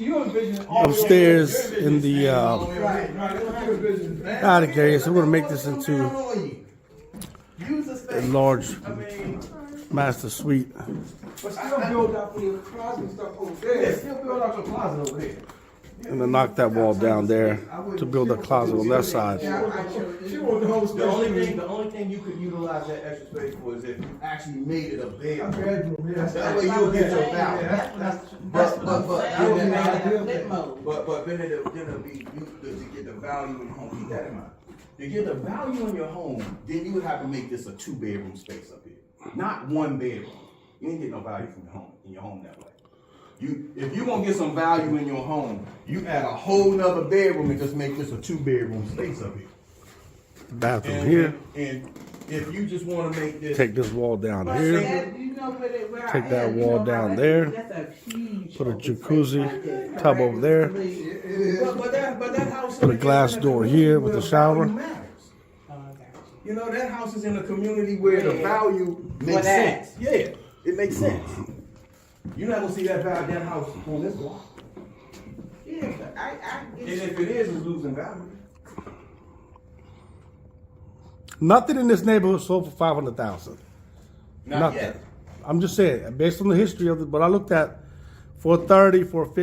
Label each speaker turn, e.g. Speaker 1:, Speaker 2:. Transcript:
Speaker 1: you envision all
Speaker 2: upstairs in the
Speaker 1: right.
Speaker 2: attic area. So we're gonna make this into a large master suite.
Speaker 1: But still build out for your closet and stuff over there. Still build out your closet over there.
Speaker 2: And then knock that wall down there to build a closet on that side.
Speaker 1: She wrote the whole
Speaker 3: The only thing you could utilize that extra space for is if you actually made it a bedroom. That way you'll get your value. But then it'll be to get the value in your home. Keep that in mind. To get the value in your home, then you would have to make this a 2-bedroom space up here, not 1 bedroom. You ain't get no value from your home that way. If you're gonna get some value in your home, you add a whole nother bedroom and just make this a 2-bedroom space up here.
Speaker 2: Bathroom here.
Speaker 3: And if you just want to make this,
Speaker 2: Take this wall down here. Take that wall down there. Put a jacuzzi tub over there.
Speaker 3: but that house
Speaker 2: Put a glass door here with a shower.
Speaker 3: You know, that house is in a community where the value makes sense. Yeah, it makes sense. You're not gonna see that value that house on this block.
Speaker 4: Yeah, but
Speaker 3: And if it is, it's losing value.
Speaker 2: Nothing in this neighborhood sold for 500,000.
Speaker 3: Not
Speaker 2: Nothing.
Speaker 3: yet.
Speaker 2: I'm just saying, based on the history of it, but I looked at 430, 450.